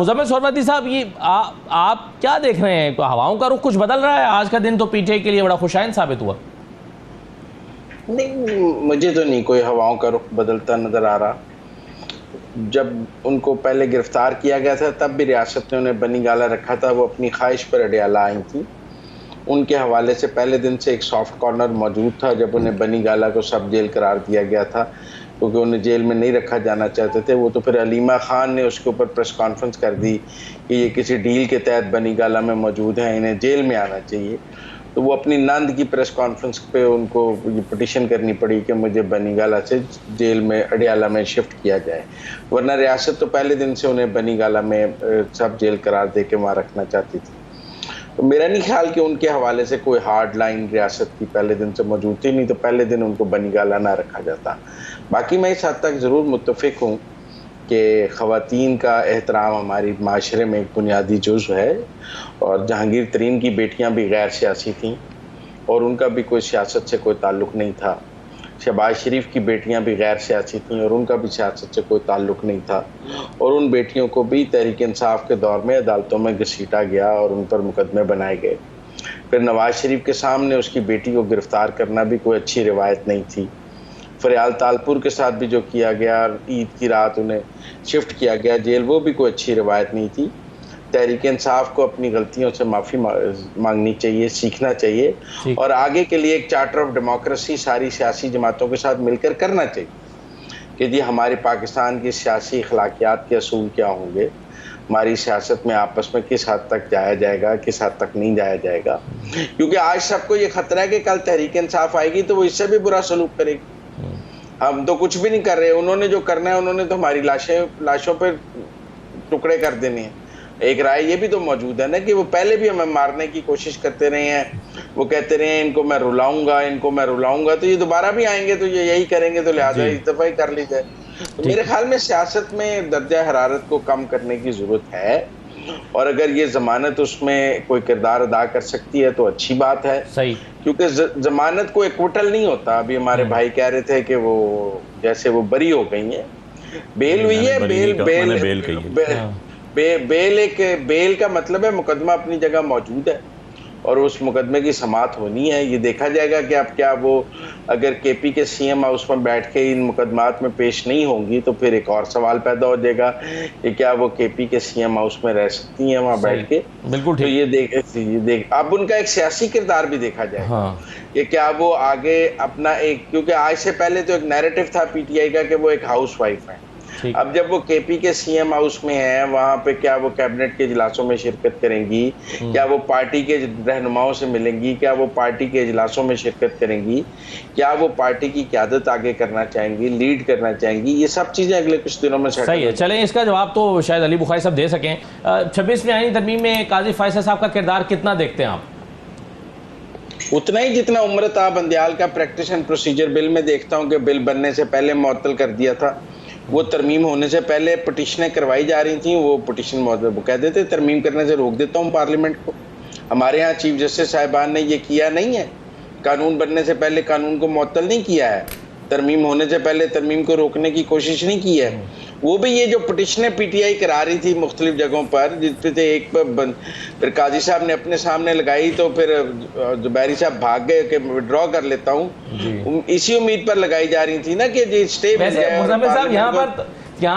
مزمل سورمتی صاحب، یہ آپ کیا دیکھ رہے ہیں؟ ہواؤں کا رخ کچھ بدل رہا ہے؟ آج کا دن تو پی ٹی آئی کے لیے بڑا خوشائن ثابت ہوا۔ نہیں، مجھے تو نہیں کوئی ہواؤں کا رخ بدلتا نظر آ رہا۔ جب ان کو پہلے گرفتار کیا گیا تھا تب بھی ریاست نے انہیں بنی گالہ رکھا تھا، وہ اپنی خواہش پر اڈیالہ آئی تھیں۔ ان کے حوالے سے پہلے دن سے ایک سافٹ کارنر موجود تھا جب انہیں بنی گالہ کو سب جیل قرار دیا گیا تھا، کیونکہ انہیں جیل میں نہیں رکھا جانا چاہتے تھے۔ وہ تو پھر علیمہ خان نے اس کے اوپر پریس کانفرنس کر دی کہ یہ کسی ڈیل کے تحت بنی گالہ میں موجود ہیں، انہیں جیل میں آنا چاہیے۔ تو وہ اپنی نند کی پریس کانفرنس پہ ان کو یہ پٹیشن کرنی پڑی کہ مجھے بنی گالہ سے جیل میں اڈیالہ میں شفٹ کیا جائے، ورنہ ریاست تو پہلے دن سے انہیں بنی گالہ میں سب جیل قرار دے کے وہاں رکھنا چاہتی تھی۔ تو میرا نہیں خیال کہ ان کے حوالے سے کوئی ہارڈ لائن ریاست کی پہلے دن سے موجود تھی، نہیں تو پہلے دن ان کو بنی گالہ نہ رکھا جاتا۔ باقی میں اس حد تک ضرور متفق ہوں کہ خواتین کا احترام ہماری معاشرے میں ایک بنیادی جزو ہے، اور جہانگیر ترین کی بیٹیاں بھی غیر سیاسی تھیں اور ان کا بھی کوئی سیاست سے کوئی تعلق نہیں تھا۔ شہباز شریف کی بیٹیاں بھی غیر سیاسی تھیں اور ان کا بھی سیاست سے کوئی تعلق نہیں تھا، اور ان بیٹیوں کو بھی تحریک انصاف کے دور میں عدالتوں میں گھسیٹا گیا اور ان پر مقدمے بنائے گئے۔ پھر نواز شریف کے سامنے اس کی بیٹی کو گرفتار کرنا بھی کوئی اچھی روایت نہیں تھی۔ فریال تالپور کے ساتھ بھی جو کیا گیا، عید کی رات انہیں شفٹ کیا گیا جیل، وہ بھی کوئی اچھی روایت نہیں تھی۔ تحریک انصاف کو اپنی غلطیوں سے معافی مانگنی چاہیے، سیکھنا چاہیے، اور آگے کے لیے ایک چارٹر آف ڈیموکریسی ساری سیاسی جماعتوں کے ساتھ مل کر کرنا چاہیے کہ جی ہمارے پاکستان کی سیاسی اخلاقیات کے اصول کیا ہوں گے، ہماری سیاست میں آپس میں کس حد تک جایا جائے گا، کس حد تک نہیں جایا جائے گا، کیونکہ آج سب کو یہ خطرہ ہے کہ کل تحریک انصاف آئے گی تو وہ اس سے بھی برا سلوک کرے گی۔ ہم تو کچھ بھی نہیں کر رہے، انہوں نے جو کرنا ہے انہوں نے تو ہماری لاشوں پہ ٹکڑے کر دینے ہیں۔ ایک رائے یہ بھی تو موجود ہے نا کہ وہ پہلے بھی ہمیں مارنے کی کوشش کرتے رہے ہیں، وہ کہتے رہے ہیں ان کو میں رلاؤں گا، ان کو میں رلاؤں گا، تو یہ دوبارہ بھی آئیں گے تو یہ یہی کریں گے، تو لہٰذا اس دفعہ ہی کر لی جائے۔ تو میرے خیال میں سیاست میں درجہ حرارت کو کم کرنے کی ضرورت ہے، اور اگر یہ ضمانت اس میں کوئی کردار ادا کر سکتی ہے تو اچھی بات ہے، کیونکہ ضمانت کو ایکوٹل نہیں ہوتا۔ ابھی ہمارے بھائی کہہ رہے تھے کہ وہ جیسے وہ بری ہو گئی ہیں، بیل ہوئی ہے، بیل کا مطلب ہے مقدمہ اپنی جگہ موجود ہے اور اس مقدمے کی سماعت ہونی ہے۔ یہ دیکھا جائے گا کہ اب کیا وہ اگر کے پی کے سی ایم ہاؤس میں بیٹھ کے ان مقدمات میں پیش نہیں ہوں گی تو پھر ایک اور سوال پیدا ہو جائے گا کہ کیا وہ کے پی کے سی ایم ہاؤس میں رہ سکتی ہیں وہاں بیٹھ کے۔ بالکل تو یہ دیکھ اب ان کا ایک سیاسی کردار بھی دیکھا جائے گا کہ کیا وہ آگے اپنا ایک، کیونکہ آج سے پہلے تو ایک نیریٹو تھا پی ٹی آئی کا کہ وہ ایک ہاؤس وائف ہے، اب جب وہ کے پی کے سی ایم ہاؤس میں ہیں وہاں پہ کیا وہ کیبنٹ کے اجلاسوں میں شرکت کریں گی، کیا وہ پارٹی کے رہنماؤں سے ملیں گی، کیا وہ پارٹی کے اجلاسوں میں شرکت کریں گی، کیا وہ پارٹی کی قیادت آگے کرنا چاہیں گی، لیڈ کرنا چاہیں گی، یہ سب چیزیں اگلے کچھ دنوں میں صحیح ہے۔ چلیں اس کا جواب تو شاید علی بخاری صاحب دے سکیں۔ 26ویں آئینی ترمیم میں قاضی فیصل صاحب کا کردار کتنا دیکھتے ہیں آپ؟ اتنا ہی جتنا عمرتا بندیال کا پریکٹس اینڈ پروسیجر بل میں دیکھتا ہوں کہ بل بننے سے پہلے معطل کر دیا تھا، وہ ترمیم ہونے سے پہلے پٹیشنیں کروائی جا رہی تھیں، وہ پٹیشن وہ کہہ دیتے ترمیم کرنے سے روک دیتا ہوں پارلیمنٹ کو۔ ہمارے ہاں چیف جسٹس صاحبان نے یہ کیا نہیں ہے، قانون بننے سے پہلے قانون کو معطل نہیں کیا ہے، ترمیم ہونے سے پہلے ترمیم کو روکنے کی کوشش نہیں کی ہے۔ وہ بھی یہ جو پٹیشنیں پی ٹی آئی کرا رہی تھی مختلف جگہوں پر، جس پہ ایک پھر قاضی صاحب نے اپنے سامنے لگائی تو پھر زبیری صاحب بھاگ گئے کہ وڈرا کر لیتا ہوں، اسی امید پر لگائی جا رہی تھی نا کہ جی اسٹے مل جائے۔ مزمل صاحب یہاں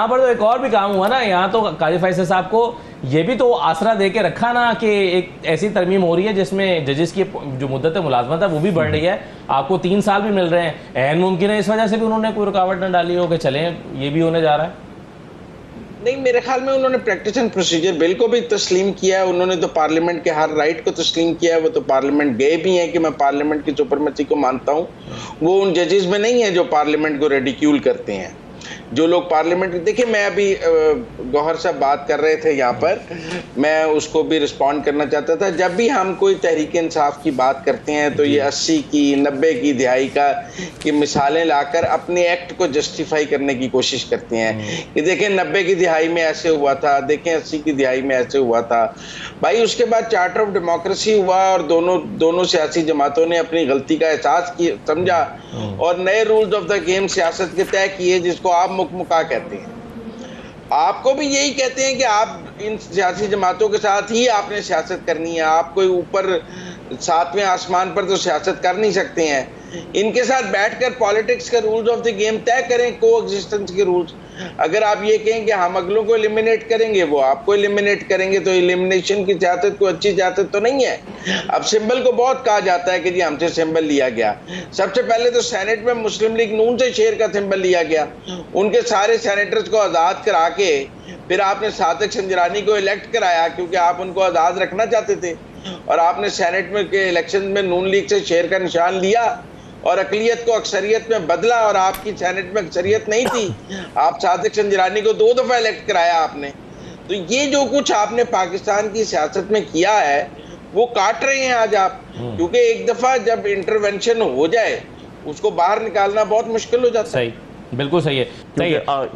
پر تو ایک اور بھی کام ہوا نا، یہاں تو قاضی فیصل صاحب کو یہ بھی تو آسرا دے کے رکھا نا کہ ایک ایسی ترمیم ہو رہی ہے جس میں ججز کی جو مدت ملازمت ہے وہ بھی بڑھ رہی ہے، آپ کو 3 سال بھی مل رہے ہیں، عین ممکن ہے اس وجہ سے بھی انہوں نے کوئی رکاوٹ نہ ڈالی ہو کہ چلیں یہ بھی ہونے جا رہا ہے۔ نہیں، میرے خیال میں انہوں نے پریکٹس اینڈ پروسیجر بل کو بھی تسلیم کیا ہے، انہوں نے تو پارلیمنٹ کے ہر رائٹ کو تسلیم کیا ہے، وہ تو پارلیمنٹ گئے بھی ہیں کہ میں پارلیمنٹ کی سپرمیسی کو مانتا ہوں۔ وہ ان ججز میں نہیں ہیں جو پارلیمنٹ کو ریڈیکیول کرتے ہیں، جو لوگ پارلیمنٹ دیکھیں، میں ابھی گوہر صاحب بات کر رہے تھے یہاں پر، میں اس کو بھی رسپونڈ کرنا چاہتا تھا۔ جب بھی ہم کوئی تحریک انصاف کی بات کرتے ہیں تو یہ 80 کی 90 کی دہائی کی مثالیں لا کر اپنے ایکٹ کو جسٹیفائی کرنے کی کوشش کرتے ہیں کہ دیکھیں 90 کی دہائی میں ایسے ہوا تھا، دیکھیں 80 کی دہائی میں ایسے ہوا تھا۔ بھائی اس کے بعد چارٹر آف ڈیموکریسی ہوا اور دونوں سیاسی جماعتوں نے اپنی غلطی کا احساس سمجھا اور نئے رولز آف دا گیم سیاست کے طے کیے، جس کو آپ مکمکا کہتے ہیں۔ آپ کو بھی یہی کہتے ہیں کہ آپ ان سیاسی جماعتوں کے ساتھ ہی آپ نے سیاست کرنی ہے, آپ کوئی اوپر ساتویں آسمان پر تو سیاست کر نہیں سکتے ہیں. ان کے ساتھ بیٹھ کر پالیٹکس کے رولز آف دی گیم طے کریں, کو ایگزسٹنس کے رولز. اگر آپ یہ کہیں کہ ہم اگلوں کو ایلیمنیٹ کریں گے, وہ آپ کو ایلیمنیٹ کریں گے, تو ایلیمنیشن کی سیاست کوئی اچھی سیاست تو نہیں ہے. اب سمبل کو بہت کہا جاتا ہے کہ جی ہم سے سمبل لیا گیا. سب سے پہلے تو سینٹ میں مسلم لیگ نون سے شیر کا سمبل لیا گیا, ان کے سارے سینیٹرز کو آزاد کرا کے پھر آپ نے صادق سنجرانی کو الیکٹ کرایا, کیونکہ آپ ان کو آزاد رکھنا چاہتے تھے. اور آپ نے سینٹ میں کے الیکشن میں نون لیگ سے شیر کا نشان لیا اور اقلیت کو اکثریت میں بدلا, اور آپ کی سینٹ میں اکثریت نہیں تھی, آپ صادق سنجرانی کو 2 دفعہ الیکٹ کرایا آپ نے. تو یہ جو کچھ آپ نے پاکستان کی سیاست میں کیا ہے وہ کاٹ رہے ہیں آج آپ, کیونکہ ایک دفعہ جب انٹرونشن ہو جائے اس کو باہر نکالنا بہت مشکل ہو جاتا ہے. صحیح, بالکل صحیح ہے.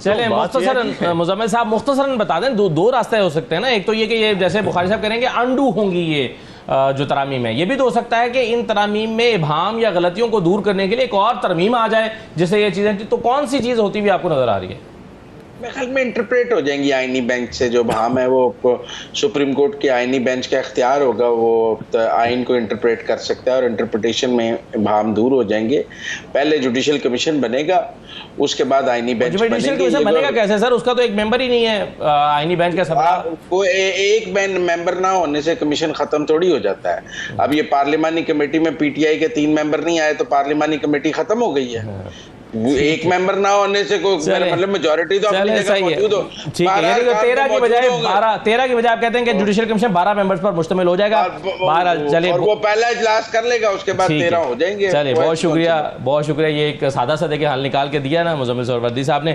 چلیں مختصراً مزمل صاحب مختصراً بتا دیں, دو راستے ہو سکتے ہیں نا. ایک تو یہ کہ یہ جیسے بخاری صاحب کریں گے انڈو ہوں گی یہ جو ترامیم ہے, یہ بھی تو ہو سکتا ہے کہ ان ترامیم میں ابہام یا غلطیوں کو دور کرنے کے لیے ایک اور ترمیم آ جائے جس سے یہ چیزیں, تو کون سی چیز ہوتی ہوئی آپ کو نظر آ رہی ہے؟ میرے خیال میں انٹرپریٹ ہو جائیں گی آئینی بینچ سے. جو ابہام ہے وہ سپریم کورٹ کے آئینی بینچ کا اختیار ہوگا, وہ آئین کو انٹرپریٹ کر سکتا ہے اور انٹرپریٹیشن میں ابہام دور ہو جائیں گے. پہلے جوڈیشل کمیشن بنے گا, اس کے بعد آئینی بینچ بنے جوڈیشل کمیشن بنے گا کیسے سر؟ اس کا تو ایک ممبر ہی نہیں ہے آئینی بینچ کا سب. کوئی ایک ممبر نہ ہونے سے کمیشن ختم تھوڑی ہو جاتا ہے. اب یہ پارلیمانی کمیٹی میں پی ٹی آئی کے 3 ممبر نہیں آئے تو پارلیمانی کمیٹی ختم ہو گئی ہے. ایک ممبر نہ ہونے سے کوئی مطلب میجورٹی تو اپنی جگہ موجود ہو. ٹھیک ہے, یعنی 13 کی بجائے 13 کی بجائے آپ کہتے ہیں کہ جوڈیشل کمیشن 12 ممبرز پر مشتمل ہو جائے گا. چلیے, اور وہ پہلا اجلاس کر لے گا, اس کے بعد 13 ہو جائیں گے. چلیے, بہت شکریہ, بہت شکریہ. یہ ایک سادہ سا دیکھیں حل نکال کے دیا نا مزمل سہروردی صاحب نے.